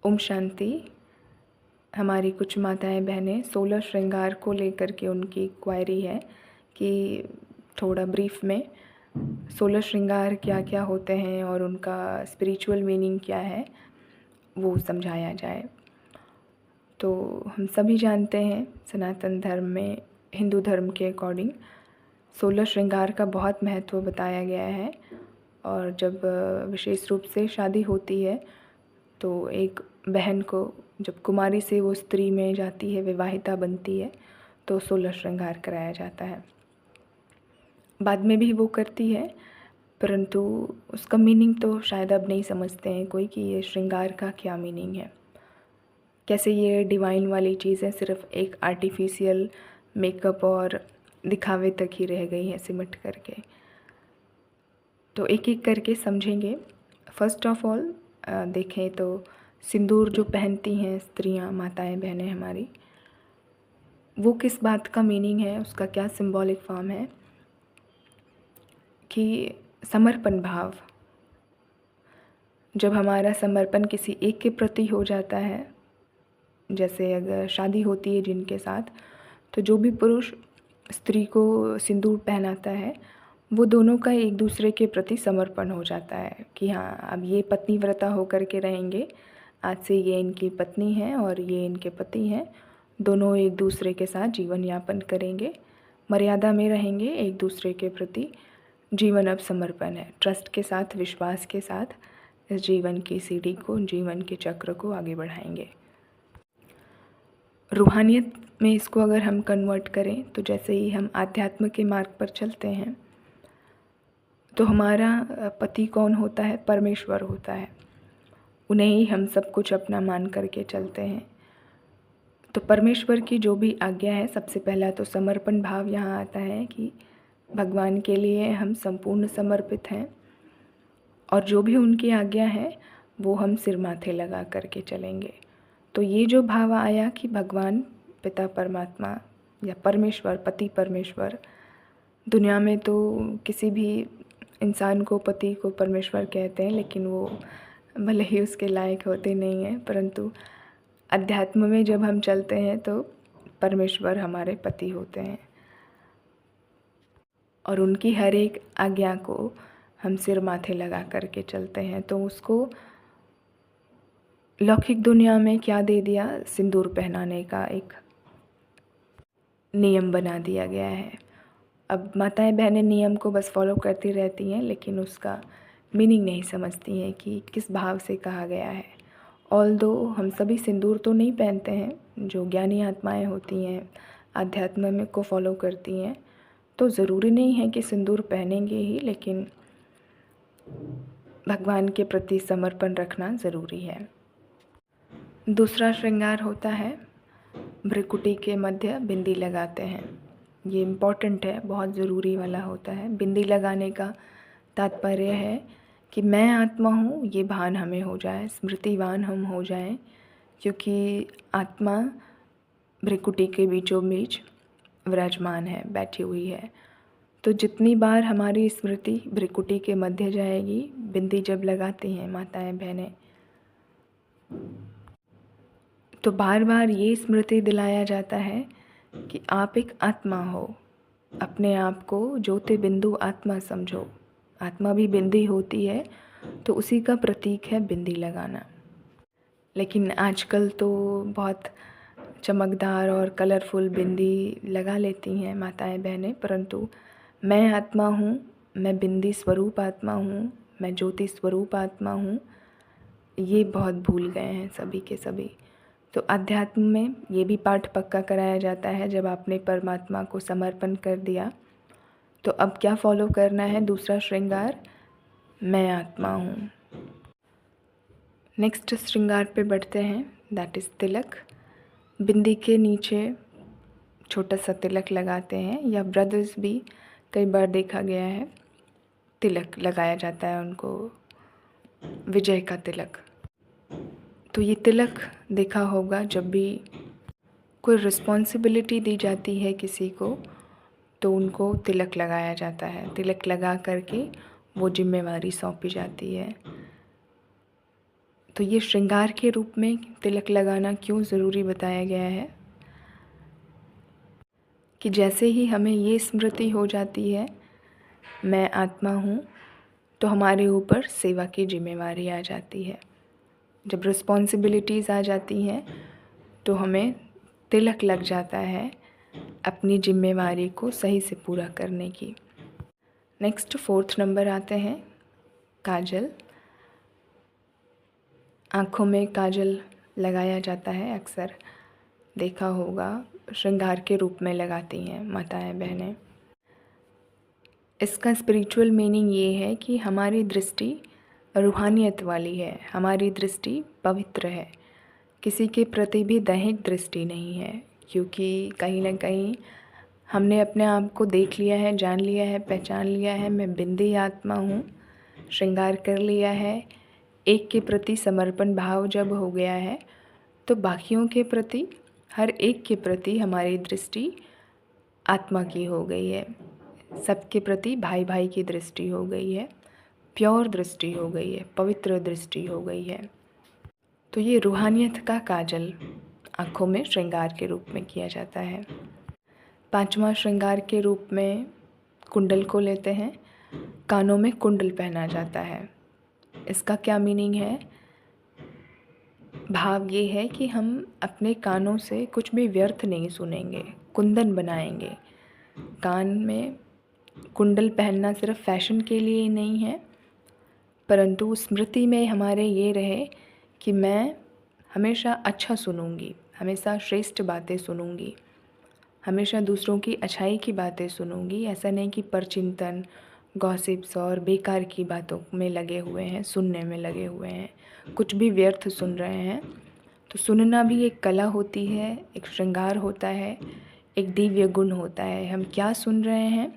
ओम शांति। हमारी कुछ माताएं बहनें 16 श्रृंगार को लेकर के उनकी क्वायरी है कि थोड़ा ब्रीफ में 16 श्रृंगार क्या क्या होते हैं और उनका स्पिरिचुअल मीनिंग क्या है वो समझाया जाए। तो हम सभी जानते हैं सनातन धर्म में, हिंदू धर्म के अकॉर्डिंग 16 श्रृंगार का बहुत महत्व बताया गया है। और जब विशेष रूप से शादी होती है तो एक बहन को जब कुमारी से वो स्त्री में जाती है, विवाहिता बनती है, तो 16 श्रृंगार कराया जाता है। बाद में भी वो करती है, परंतु उसका मीनिंग तो शायद अब नहीं समझते हैं कोई कि ये श्रृंगार का क्या मीनिंग है। कैसे ये डिवाइन वाली चीज़ें सिर्फ एक आर्टिफिशियल मेकअप और दिखावे तक ही रह गई हैं सिमट करके। तो एक एक करके समझेंगे। फर्स्ट ऑफ ऑल देखें तो सिंदूर जो पहनती हैं स्त्रियां, माताएं बहनें हमारी, वो किस बात का मीनिंग है, उसका क्या सिंबॉलिक फॉर्म है कि समर्पण भाव। जब हमारा समर्पण किसी एक के प्रति हो जाता है, जैसे अगर शादी होती है जिनके साथ, तो जो भी पुरुष स्त्री को सिंदूर पहनाता है वो दोनों का एक दूसरे के प्रति समर्पण हो जाता है कि हाँ, अब ये पत्नीव्रता होकर के रहेंगे। आज से ये इनकी पत्नी है और ये इनके पति हैं। दोनों एक दूसरे के साथ जीवन यापन करेंगे, मर्यादा में रहेंगे, एक दूसरे के प्रति जीवन अब समर्पण है। ट्रस्ट के साथ, विश्वास के साथ इस जीवन की सीढ़ी को, जीवन के चक्र को आगे बढ़ाएंगे। रूहानियत में इसको अगर हम कन्वर्ट करें तो जैसे ही हम आध्यात्म के मार्ग पर चलते हैं तो हमारा पति कौन होता है? परमेश्वर होता है। उन्हें ही हम सब कुछ अपना मान करके चलते हैं। तो परमेश्वर की जो भी आज्ञा है, सबसे पहला तो समर्पण भाव यहाँ आता है कि भगवान के लिए हम संपूर्ण समर्पित हैं और जो भी उनकी आज्ञा है वो हम सिर माथे लगा करके चलेंगे। तो ये जो भाव आया कि भगवान पिता परमात्मा या परमेश्वर, पति परमेश्वर, दुनिया में तो किसी भी इंसान को पति को परमेश्वर कहते हैं, लेकिन वो भले ही उसके लायक होते नहीं हैं, परंतु अध्यात्म में जब हम चलते हैं तो परमेश्वर हमारे पति होते हैं और उनकी हर एक आज्ञा को हम सिर माथे लगा करके चलते हैं। तो उसको लौकिक दुनिया में क्या दे दिया? सिंदूर पहनाने का एक नियम बना दिया गया है। अब माताएं बहनें नियम को बस फॉलो करती रहती हैं, लेकिन उसका मीनिंग नहीं समझती हैं कि किस भाव से कहा गया है। ऑल्दो हम सभी सिंदूर तो नहीं पहनते हैं, जो ज्ञानी आत्माएं होती हैं, आध्यात्म में को फॉलो करती हैं, तो ज़रूरी नहीं है कि सिंदूर पहनेंगे ही, लेकिन भगवान के प्रति समर्पण रखना ज़रूरी है। दूसरा श्रृंगार होता है भ्रिकुटी के मध्य बिंदी लगाते हैं। ये इम्पॉर्टेंट है, बहुत ज़रूरी वाला होता है। बिंदी लगाने का तात्पर्य है कि मैं आत्मा हूँ, ये भान हमें हो जाए, स्मृतिवान हम हो जाएं, क्योंकि आत्मा भ्रिकुटी के बीचों बीच विराजमान है, बैठी हुई है। तो जितनी बार हमारी स्मृति भ्रिकुटी के मध्य जाएगी, बिंदी जब लगाती हैं माताएं बहनें, तो बार बार ये स्मृति दिलाया जाता है कि आप एक आत्मा हो, अपने आप को ज्योति बिंदु आत्मा समझो। आत्मा भी बिंदी होती है, तो उसी का प्रतीक है बिंदी लगाना। लेकिन आजकल तो बहुत चमकदार और कलरफुल बिंदी लगा लेती हैं माताएं बहनें, परंतु मैं आत्मा हूँ, मैं बिंदी स्वरूप आत्मा हूँ, मैं ज्योति स्वरूप आत्मा हूँ, ये बहुत भूल गए हैं सभी के सभी। तो अध्यात्म में ये भी पाठ पक्का कराया जाता है, जब आपने परमात्मा को समर्पण कर दिया तो अब क्या फॉलो करना है? दूसरा श्रृंगार, मैं आत्मा हूँ। नेक्स्ट श्रृंगार पे बढ़ते हैं, दैट इज़ तिलक। बिंदी के नीचे छोटा सा तिलक लगाते हैं, या ब्रदर्स भी कई बार देखा गया है तिलक लगाया जाता है उनको, विजय का तिलक। तो ये तिलक देखा होगा, जब भी कोई रिस्पॉन्सिबिलिटी दी जाती है किसी को तो उनको तिलक लगाया जाता है। तिलक लगा करके वो जिम्मेवारी सौंपी जाती है। तो ये श्रृंगार के रूप में तिलक लगाना क्यों ज़रूरी बताया गया है कि जैसे ही हमें ये स्मृति हो जाती है मैं आत्मा हूँ, तो हमारे ऊपर सेवा की जिम्मेवारी आ जाती है। जब रिस्पॉन्सिबिलिटीज़ आ जाती हैं तो हमें तिलक लग जाता है अपनी जिम्मेवारी को सही से पूरा करने की। नेक्स्ट 4th नंबर आते हैं काजल। आँखों में काजल लगाया जाता है, अक्सर देखा होगा श्रृंगार के रूप में लगाती हैं माताएं बहनें। इसका स्पिरिचुअल मीनिंग ये है कि हमारी दृष्टि रूहानियत वाली है, हमारी दृष्टि पवित्र है, किसी के प्रति भी दैहिक दृष्टि नहीं है, क्योंकि कहीं ना कहीं हमने अपने आप को देख लिया है, जान लिया है, पहचान लिया है, मैं बिंदी आत्मा हूँ, श्रृंगार कर लिया है। एक के प्रति समर्पण भाव जब हो गया है तो बाकियों के प्रति, हर एक के प्रति हमारी दृष्टि आत्मा की हो गई है, सबके प्रति भाई भाई की दृष्टि हो गई है, प्योर दृष्टि हो गई है, पवित्र दृष्टि हो गई है। तो ये रूहानियत का काजल आँखों में श्रृंगार के रूप में किया जाता है। 5वां श्रृंगार के रूप में कुंडल को लेते हैं। कानों में कुंडल पहना जाता है। इसका क्या मीनिंग है? भाव ये है कि हम अपने कानों से कुछ भी व्यर्थ नहीं सुनेंगे, कुंदन बनाएंगे। कान में कुंडल पहनना सिर्फ फैशन के लिए ही नहीं है, परंतु स्मृति में हमारे ये रहे कि मैं हमेशा अच्छा सुनूंगी, हमेशा श्रेष्ठ बातें सुनूंगी, हमेशा दूसरों की अच्छाई की बातें सुनूंगी। ऐसा नहीं कि परचिंतन, गॉसिप्स और बेकार की बातों में लगे हुए हैं, सुनने में लगे हुए हैं, कुछ भी व्यर्थ सुन रहे हैं। तो सुनना भी एक कला होती है, एक श्रृंगार होता है, एक दिव्य गुण होता है। हम क्या सुन रहे हैं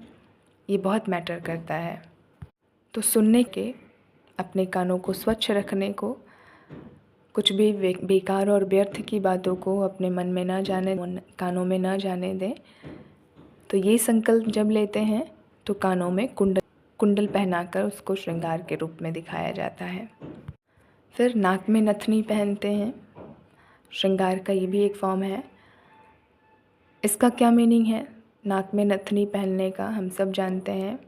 ये बहुत मैटर करता है। तो सुनने के, अपने कानों को स्वच्छ रखने को, कुछ भी बेकार और व्यर्थ की बातों को अपने मन में ना जाने, कानों में ना जाने दें। तो ये संकल्प जब लेते हैं तो कानों में कुंडल पहनाकर उसको श्रृंगार के रूप में दिखाया जाता है। फिर नाक में नथनी पहनते हैं, श्रृंगार का ये भी एक फॉर्म है। इसका क्या मीनिंग है? नाक में नथनी पहनने का हम सब जानते हैं,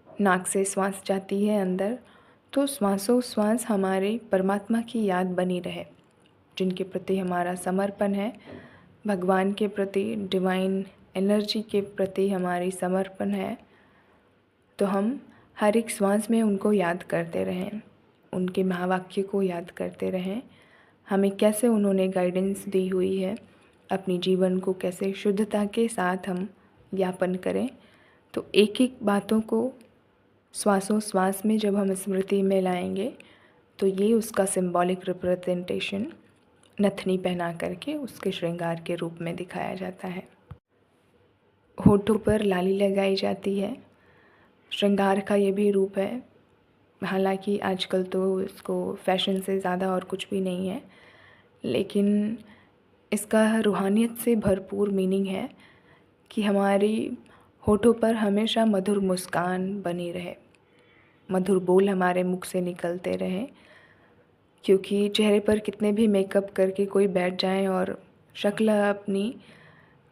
नाक से श्वास जाती है अंदर, तो श्वासोश्वास हमारे परमात्मा की याद बनी रहे, जिनके प्रति हमारा समर्पण है, भगवान के प्रति, डिवाइन एनर्जी के प्रति हमारी समर्पण है। तो हम हर एक श्वास में उनको याद करते रहें, उनके महावाक्य को याद करते रहें, हमें कैसे उन्होंने गाइडेंस दी हुई है, अपनी जीवन को कैसे शुद्धता के साथ हम यापन करें। तो एक एक बातों को श्वासोश्वास में जब हम स्मृति में लाएंगे तो ये उसका सिंबॉलिक रिप्रेजेंटेशन नथनी पहना करके उसके श्रृंगार के रूप में दिखाया जाता है। होठों पर लाली लगाई जाती है, श्रृंगार का ये भी रूप है। हालांकि आजकल तो इसको फैशन से ज़्यादा और कुछ भी नहीं है, लेकिन इसका रूहानियत से भरपूर मीनिंग है कि हमारी होठों पर हमेशा मधुर मुस्कान बनी रहे, मधुर बोल हमारे मुख से निकलते रहें। क्योंकि चेहरे पर कितने भी मेकअप करके कोई बैठ जाए और शक्ल अपनी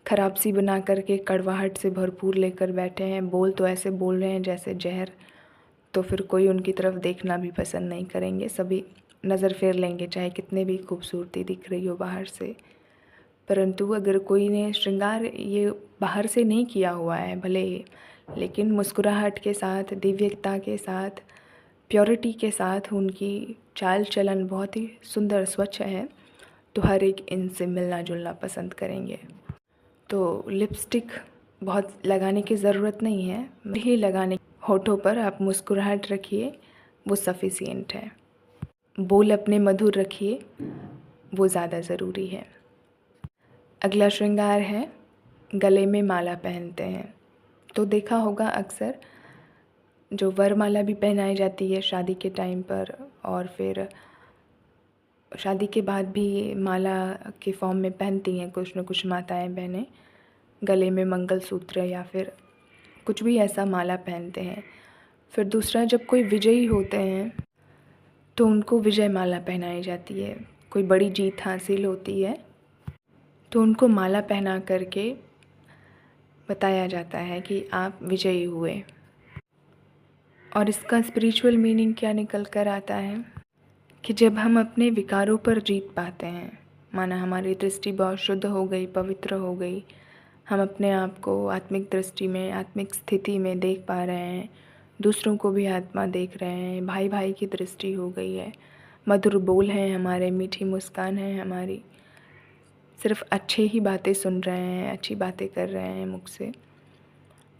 ख़राब सी बना करके कड़वाहट से भरपूर लेकर बैठे हैं, बोल तो ऐसे बोल रहे हैं जैसे जहर, तो फिर कोई उनकी तरफ देखना भी पसंद नहीं करेंगे, सभी नज़र फेर लेंगे चाहे कितने भी खूबसूरती दिख रही हो बाहर से। परंतु अगर कोई ने श्रृंगार ये बाहर से नहीं किया हुआ है भले ही, लेकिन मुस्कुराहट के साथ, दिव्यता के साथ, प्योरिटी के साथ उनकी चाल चलन बहुत ही सुंदर स्वच्छ है, तो हर एक इनसे मिलना जुलना पसंद करेंगे। तो लिपस्टिक बहुत लगाने की ज़रूरत नहीं है, ही लगाने, होठों पर आप मुस्कुराहट रखिए, वो सफिशिएंट है। बोल अपने मधुर रखिए, वो ज़्यादा ज़रूरी है। अगला श्रृंगार है गले में माला पहनते हैं। तो देखा होगा अक्सर जो वरमाला भी पहनाई जाती है शादी के टाइम पर, और फिर शादी के बाद भी माला के फॉर्म में पहनती हैं कुछ न कुछ माताएं बहनें, गले में मंगलसूत्र या फिर कुछ भी ऐसा माला पहनते हैं। फिर दूसरा, जब कोई विजयी होते हैं तो उनको विजय माला पहनाई जाती है। कोई बड़ी जीत हासिल होती है तो उनको माला पहना करके बताया जाता है कि आप विजयी हुए। और इसका स्पिरिचुअल मीनिंग क्या निकल कर आता है कि जब हम अपने विकारों पर जीत पाते हैं, माना हमारी दृष्टि बहुत शुद्ध हो गई, पवित्र हो गई, हम अपने आप को आत्मिक दृष्टि में, आत्मिक स्थिति में देख पा रहे हैं, दूसरों को भी आत्मा देख रहे हैं, भाई भाई की दृष्टि हो गई है, मधुर बोल हैं हमारे, मीठी मुस्कान है हमारी, सिर्फ अच्छे ही बातें सुन रहे हैं, अच्छी बातें कर रहे हैं मुख से,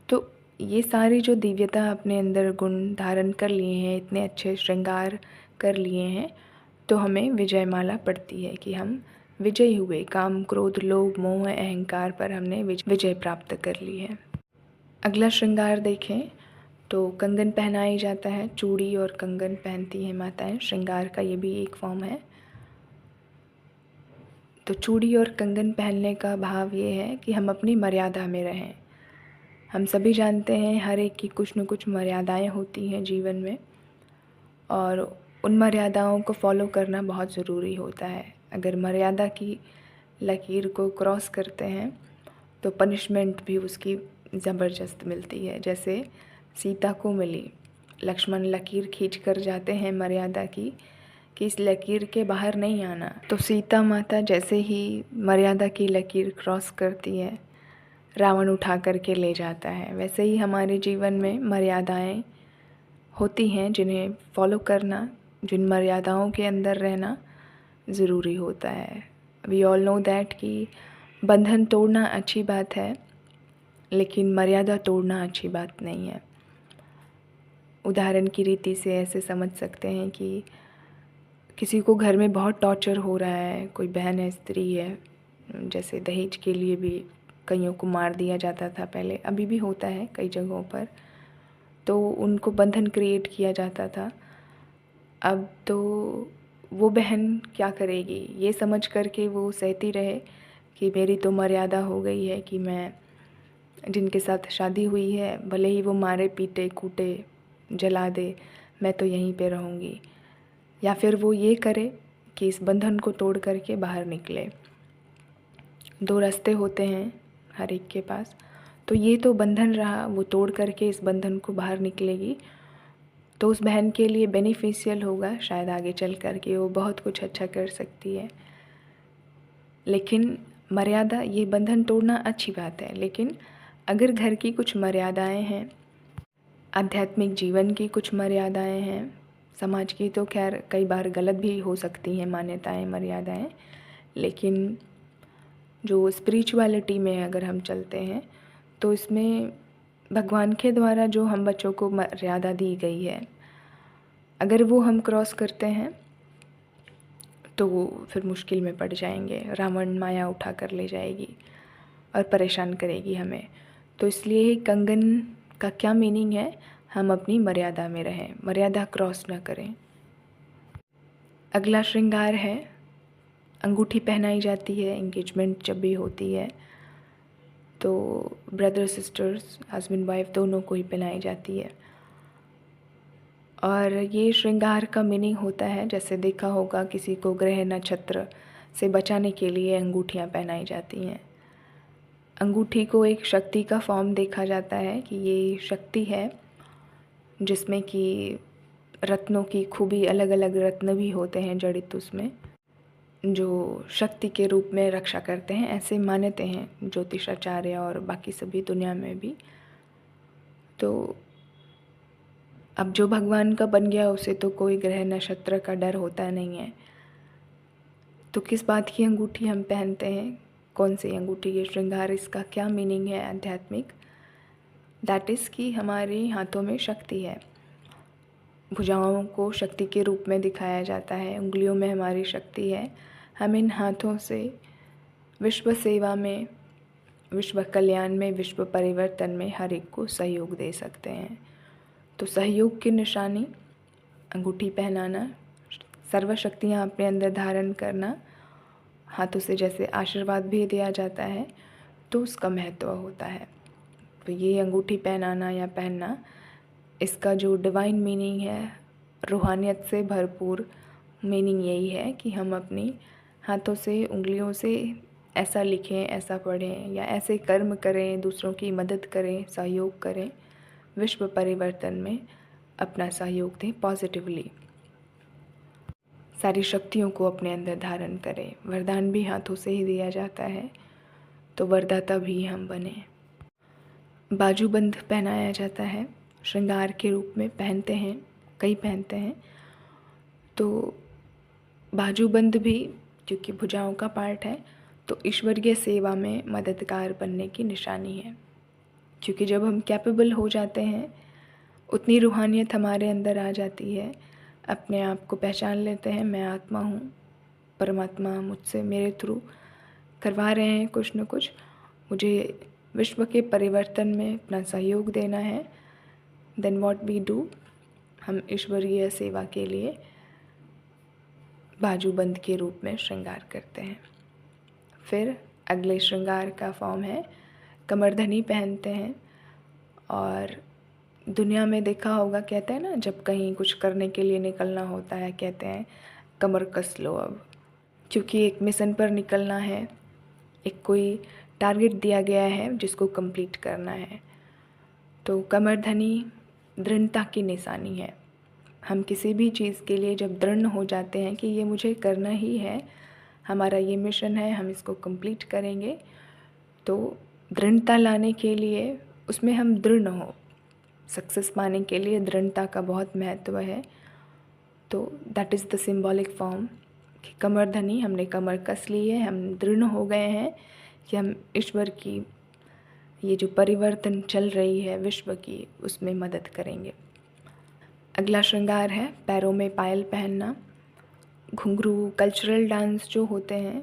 तो ये सारी जो दिव्यता अपने अंदर गुण धारण कर लिए हैं, इतने अच्छे श्रृंगार कर लिए हैं, तो हमें विजय माला पड़ती है कि हम विजयी हुए। काम, क्रोध, लोभ, मोह, अहंकार पर हमने विजय प्राप्त कर ली है। अगला श्रृंगार देखें तो कंगन पहनाई जाता है। चूड़ी और कंगन पहनती हैं माताएं। श्रृंगार का ये भी एक फॉर्म है। तो चूड़ी और कंगन पहनने का भाव ये है कि हम अपनी मर्यादा में रहें। हम सभी जानते हैं हर एक की कुछ न कुछ मर्यादाएं होती हैं जीवन में, और उन मर्यादाओं को फॉलो करना बहुत ज़रूरी होता है। अगर मर्यादा की लकीर को क्रॉस करते हैं तो पनिशमेंट भी उसकी ज़बरदस्त मिलती है। जैसे सीता को मिली, लक्ष्मण लकीर खींच कर जाते हैं मर्यादा की कि इस लकीर के बाहर नहीं आना, तो सीता माता जैसे ही मर्यादा की लकीर क्रॉस करती है, रावण उठा करके ले जाता है। वैसे ही हमारे जीवन में मर्यादाएं होती हैं जिन्हें फॉलो करना, जिन मर्यादाओं के अंदर रहना ज़रूरी होता है। वी ऑल नो दैट कि बंधन तोड़ना अच्छी बात है, लेकिन मर्यादा तोड़ना अच्छी बात नहीं है। उदाहरण की रीति से ऐसे समझ सकते हैं कि किसी को घर में बहुत टॉर्चर हो रहा है, कोई बहन है, स्त्री है, जैसे दहेज के लिए भी कईयों को मार दिया जाता था पहले, अभी भी होता है कई जगहों पर, तो उनको बंधन क्रिएट किया जाता था। अब तो वो बहन क्या करेगी, ये समझ कर के वो सहती रहे कि मेरी तो मर्यादा हो गई है कि मैं जिनके साथ शादी हुई है भले ही वो मारे पीटे कूटे जला दे, मैं तो यहीं पे रहूँगी। या फिर वो ये करे कि इस बंधन को तोड़ करके बाहर निकले। दो रास्ते होते हैं हर एक के पास, तो ये तो बंधन रहा, वो तोड़ करके इस बंधन को बाहर निकलेगी तो उस बहन के लिए बेनिफिशियल होगा, शायद आगे चल कर के वो बहुत कुछ अच्छा कर सकती है। लेकिन मर्यादा, ये बंधन तोड़ना अच्छी बात है, लेकिन अगर घर की कुछ मर्यादाएं हैं, आध्यात्मिक जीवन की कुछ मर्यादाएं हैं, समाज की तो खैर कई बार गलत भी हो सकती हैं मान्यताएं, मर्यादाएं, लेकिन जो स्पिरिचुअलिटी में अगर हम चलते हैं तो इसमें भगवान के द्वारा जो हम बच्चों को मर्यादा दी गई है, अगर वो हम क्रॉस करते हैं तो फिर मुश्किल में पड़ जाएंगे। रावण माया उठा कर ले जाएगी और परेशान करेगी हमें। तो इसलिए कंगन का क्या मीनिंग है, हम अपनी मर्यादा में रहें, मर्यादा क्रॉस ना करें। अगला श्रृंगार है अंगूठी पहनाई जाती है। एंगेजमेंट जब भी होती है तो ब्रदर सिस्टर्स, हस्बैंड वाइफ दोनों को ही पहनाई जाती है। और ये श्रृंगार का मीनिंग होता है, जैसे देखा होगा किसी को ग्रह नक्षत्र से बचाने के लिए अंगूठियाँ पहनाई जाती हैं। अंगूठी को एक शक्ति का फॉर्म देखा जाता है कि ये शक्ति है जिसमें कि रत्नों की खूबी, अलग अलग रत्न भी होते हैं जड़ित उसमें, जो शक्ति के रूप में रक्षा करते हैं, ऐसे मानते हैं ज्योतिषाचार्य और बाकी सभी दुनिया में भी। तो अब जो भगवान का बन गया उसे तो कोई ग्रह नक्षत्र का डर होता नहीं है। तो किस बात की अंगूठी हम पहनते हैं, कौन सी अंगूठी, ये श्रृंगार, इसका क्या मीनिंग है आध्यात्मिक, दैट इज़ कि हमारे हाथों में शक्ति है। भुजाओं को शक्ति के रूप में दिखाया जाता है, उंगलियों में हमारी शक्ति है। हम इन हाथों से विश्व सेवा में, विश्व कल्याण में, विश्व परिवर्तन में हर एक को सहयोग दे सकते हैं। तो सहयोग की निशानी अंगूठी पहनाना, सर्वशक्तियाँ अपने अंदर धारण करना, हाथों से जैसे आशीर्वाद भी दिया जाता है तो उसका महत्व होता है। तो ये अंगूठी पहनाना या पहनना, इसका जो डिवाइन मीनिंग है, रूहानियत से भरपूर मीनिंग यही है कि हम अपनी हाथों से, उंगलियों से ऐसा लिखें, ऐसा पढ़ें या ऐसे कर्म करें, दूसरों की मदद करें, सहयोग करें, विश्व परिवर्तन में अपना सहयोग दें पॉजिटिवली। सारी शक्तियों को अपने अंदर धारण करें। वरदान भी हाथों से ही दिया जाता है, तो वरदाता भी हम बने। बाजूबंद पहनाया जाता है, श्रृंगार के रूप में पहनते हैं, कई पहनते हैं। तो बाजूबंद भी क्योंकि भुजाओं का पार्ट है, तो ईश्वरीय सेवा में मददगार बनने की निशानी है। क्योंकि जब हम कैपेबल हो जाते हैं, उतनी रूहानियत हमारे अंदर आ जाती है, अपने आप को पहचान लेते हैं, मैं आत्मा हूँ, परमात्मा मुझसे, मेरे थ्रू करवा रहे हैं कुछ न कुछ, मुझे विश्व के परिवर्तन में अपना सहयोग देना है। देन व्हाट वी डू, हम ईश्वरीय सेवा के लिए बाजूबंद के रूप में श्रृंगार करते हैं। फिर अगले श्रृंगार का फॉर्म है कमरधनी पहनते हैं। और दुनिया में देखा होगा, कहते हैं ना, जब कहीं कुछ करने के लिए निकलना होता है, कहते हैं कमर कस लो अब, क्योंकि एक मिशन पर निकलना है, एक कोई टारगेट दिया गया है जिसको कंप्लीट करना है। तो कमरधनी दृढ़ता की निशानी है। हम किसी भी चीज़ के लिए जब दृढ़ हो जाते हैं कि ये मुझे करना ही है, हमारा ये मिशन है, हम इसको कंप्लीट करेंगे, तो दृढ़ता लाने के लिए उसमें हम दृढ़ हो, सक्सेस पाने के लिए दृढ़ता का बहुत महत्व है। तो that is the symbolic form कि कमरधनी, हमने कमर कस ली है, हम दृढ़ हो गए हैं कि हम ईश्वर की ये जो परिवर्तन चल रही है विश्व की, उसमें मदद करेंगे। अगला श्रृंगार है पैरों में पायल पहनना। घुंघरू कल्चरल डांस जो होते हैं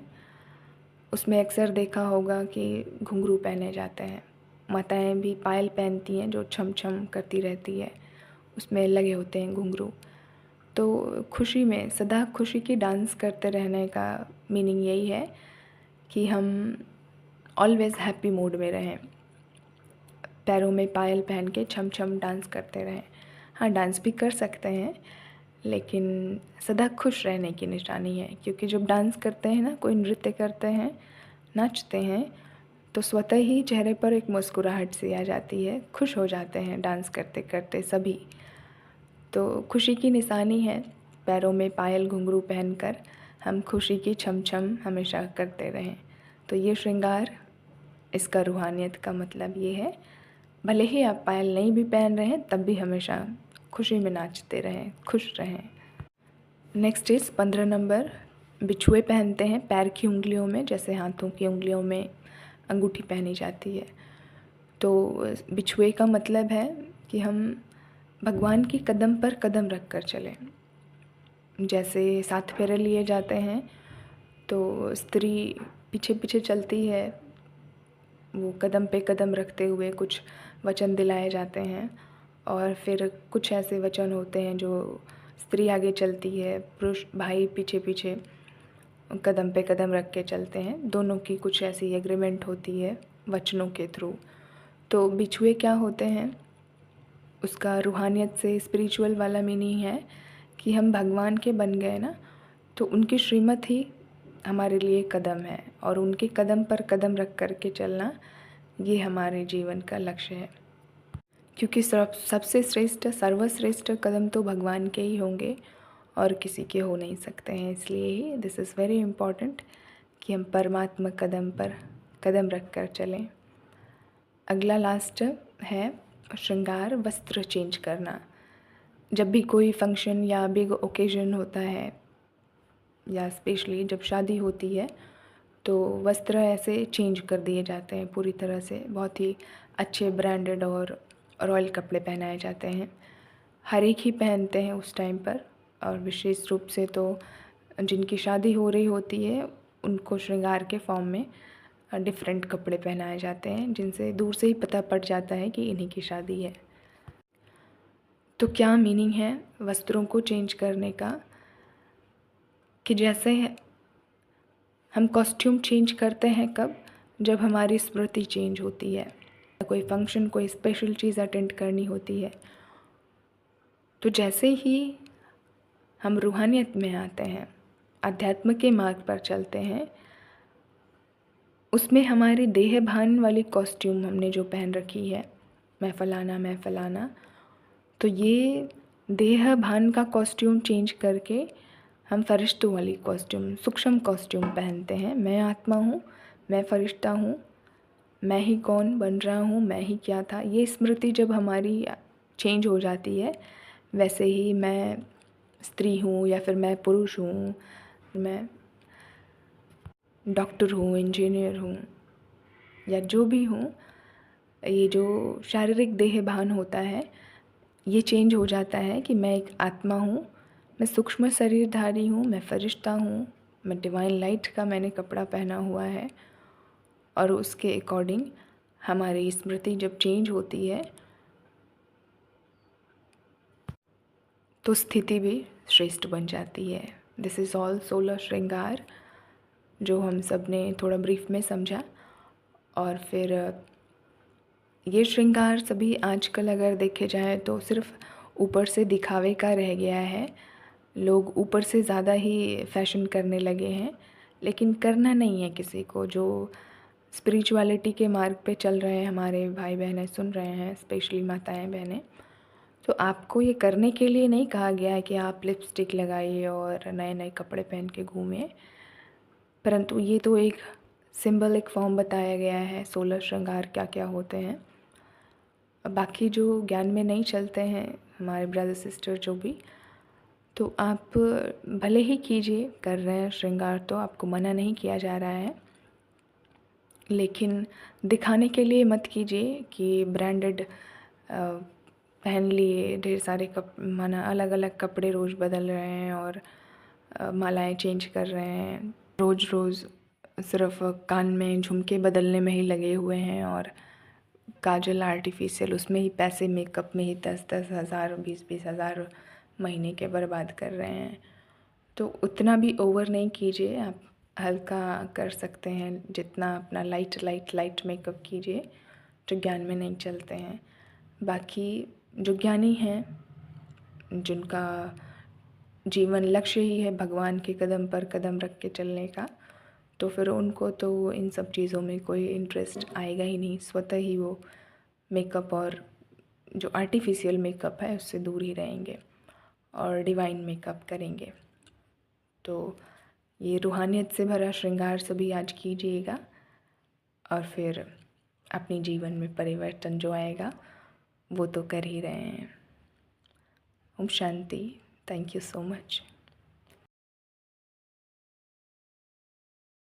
उसमें अक्सर देखा होगा कि घुंघरू पहने जाते हैं। माताएं भी पायल पहनती हैं जो छम छम करती रहती है, उसमें लगे होते हैं घुंघरू। तो खुशी में सदा खुशी की डांस करते रहने का मीनिंग यही है कि हम ऑलवेज़ हैप्पी मूड में रहें, पैरों में पायल पहन के छम छम डांस करते रहें। हाँ, डांस भी कर सकते हैं, लेकिन सदा खुश रहने की निशानी है। क्योंकि जब डांस करते हैं ना, कोई नृत्य करते हैं, नाचते हैं, तो स्वतः ही चेहरे पर एक मुस्कुराहट सी आ जाती है, खुश हो जाते हैं डांस करते करते सभी। तो खुशी की निशानी है, पैरों में पायल घुंघरू पहनकर हम खुशी की छम छम हमेशा करते रहें। तो ये श्रृंगार, इसका रूहानियत का मतलब ये है, भले ही आप पायल नहीं भी पहन रहे हैं तब भी हमेशा खुशी में नाचते रहें, खुश रहें। नेक्स्ट इज़ 15 नंबर, बिछुए पहनते हैं पैर की उंगलियों में, जैसे हाथों की उंगलियों में अंगूठी पहनी जाती है। तो बिछुए का मतलब है कि हम भगवान की कदम पर कदम रख कर चलें। जैसे 7 फेरे लिए जाते हैं तो स्त्री पीछे पीछे चलती है, वो कदम पे कदम रखते हुए कुछ वचन दिलाए जाते हैं। और फिर कुछ ऐसे वचन होते हैं जो स्त्री आगे चलती है, पुरुष भाई पीछे पीछे कदम पे कदम रख के चलते हैं। दोनों की कुछ ऐसी एग्रीमेंट होती है वचनों के थ्रू। तो बिछुए क्या होते हैं, उसका रूहानियत से स्पिरिचुअल वाला मीनिंग है कि हम भगवान के बन गए ना, तो उनकी श्रीमत ही हमारे लिए कदम है, और उनके कदम पर कदम रख कर के चलना, ये हमारे जीवन का लक्ष्य है। क्योंकि सबसे श्रेष्ठ, सर्वश्रेष्ठ कदम तो भगवान के ही होंगे और किसी के हो नहीं सकते हैं। इसलिए ही दिस इज़ वेरी इम्पॉर्टेंट कि हम परमात्मा कदम पर कदम रख कर चलें। अगला लास्ट है श्रृंगार, वस्त्र चेंज करना। जब भी कोई फंक्शन या बिग ओकेजन होता है, या स्पेशली जब शादी होती है, तो वस्त्र ऐसे चेंज कर दिए जाते हैं पूरी तरह से। बहुत ही अच्छे ब्रांडेड और रॉयल कपड़े पहनाए जाते हैं, हर एक ही पहनते हैं उस टाइम पर। और विशेष रूप से तो जिनकी शादी हो रही होती है उनको श्रृंगार के फॉर्म में डिफरेंट कपड़े पहनाए जाते हैं, जिनसे दूर से ही पता पड़ जाता है कि इन्हीं की शादी है। तो क्या मीनिंग है वस्त्रों को चेंज करने का, कि जैसे हम कॉस्ट्यूम चेंज करते हैं कब, जब हमारी स्मृति चेंज होती है, कोई फंक्शन, कोई स्पेशल चीज़ अटेंड करनी होती है। तो जैसे ही हम रूहानियत में आते हैं, अध्यात्म के मार्ग पर चलते हैं, उसमें हमारी देह भान वाली कॉस्ट्यूम हमने जो पहन रखी है, मैं फ़लाना, तो ये देह भान का कॉस्ट्यूम चेंज करके हम फरिश्तों वाली कॉस्ट्यूम, सूक्ष्म कॉस्ट्यूम पहनते हैं। मैं आत्मा हूँ, मैं फरिश्ता हूँ, मैं ही कौन बन रहा हूँ, मैं ही क्या था। ये स्मृति जब हमारी चेंज हो जाती है, वैसे ही मैं स्त्री हूँ या फिर मैं पुरुष हूँ, मैं डॉक्टर हूँ, इंजीनियर हूँ या जो भी हूँ, ये जो शारीरिक देह भान होता है ये चेंज हो जाता है कि मैं एक आत्मा हूँ, मैं सूक्ष्म शरीरधारी हूँ, मैं फरिश्ता हूँ, मैं डिवाइन लाइट का मैंने कपड़ा पहना हुआ है। और उसके अकॉर्डिंग हमारी स्मृति जब चेंज होती है तो स्थिति भी श्रेष्ठ बन जाती है। दिस इज़ ऑल सोलर श्रृंगार, जो हम सब ने थोड़ा ब्रीफ में समझा। और फिर ये श्रृंगार सभी आजकल अगर देखे जाए तो सिर्फ ऊपर से दिखावे का रह गया है। लोग ऊपर से ज़्यादा ही फैशन करने लगे हैं, लेकिन करना नहीं है किसी को। जो स्पिरिचुअलिटी के मार्ग पे चल रहे हैं हमारे भाई बहनें सुन रहे हैं, स्पेशली माताएं बहनें, तो आपको ये करने के लिए नहीं कहा गया है कि आप लिपस्टिक लगाइए और नए नए कपड़े पहन के घूमें, परंतु ये तो एक सिंबलिक फॉर्म बताया गया है सोलर श्रृंगार क्या क्या होते हैं। बाकी जो ज्ञान में नहीं चलते हैं हमारे ब्रदर सिस्टर जो भी, तो आप भले ही कीजिए, कर रहे हैं श्रृंगार तो आपको मना नहीं किया जा रहा है, लेकिन दिखाने के लिए मत कीजिए कि ब्रांडेड पहन लिए ढेर सारे माना अलग अलग कपड़े रोज़ बदल रहे हैं और मालाएं चेंज कर रहे हैं, रोज़ रोज़ सिर्फ कान में झुमके बदलने में ही लगे हुए हैं और काजल आर्टिफिशियल, उसमें ही पैसे मेकअप में ही 10-10 हज़ार 20-20 हज़ार महीने के बर्बाद कर रहे हैं। तो उतना भी ओवर नहीं कीजिए, आप हल्का कर सकते हैं, जितना अपना लाइट मेकअप कीजिए जो ज्ञान में नहीं चलते हैं। बाकी जो ज्ञानी हैं, जिनका जीवन लक्ष्य ही है भगवान के कदम पर कदम रख के चलने का, तो फिर उनको तो इन सब चीज़ों में कोई इंटरेस्ट आएगा ही नहीं। स्वतः ही वो मेकअप और जो आर्टिफिशियल मेकअप है उससे दूर ही रहेंगे और डिवाइन मेकअप करेंगे। तो ये रूहानियत से भरा श्रृंगार सभी आज कीजिएगा और फिर अपने जीवन में परिवर्तन जो आएगा वो तो कर ही रहे हैं। ओम शांति। Thank you so much.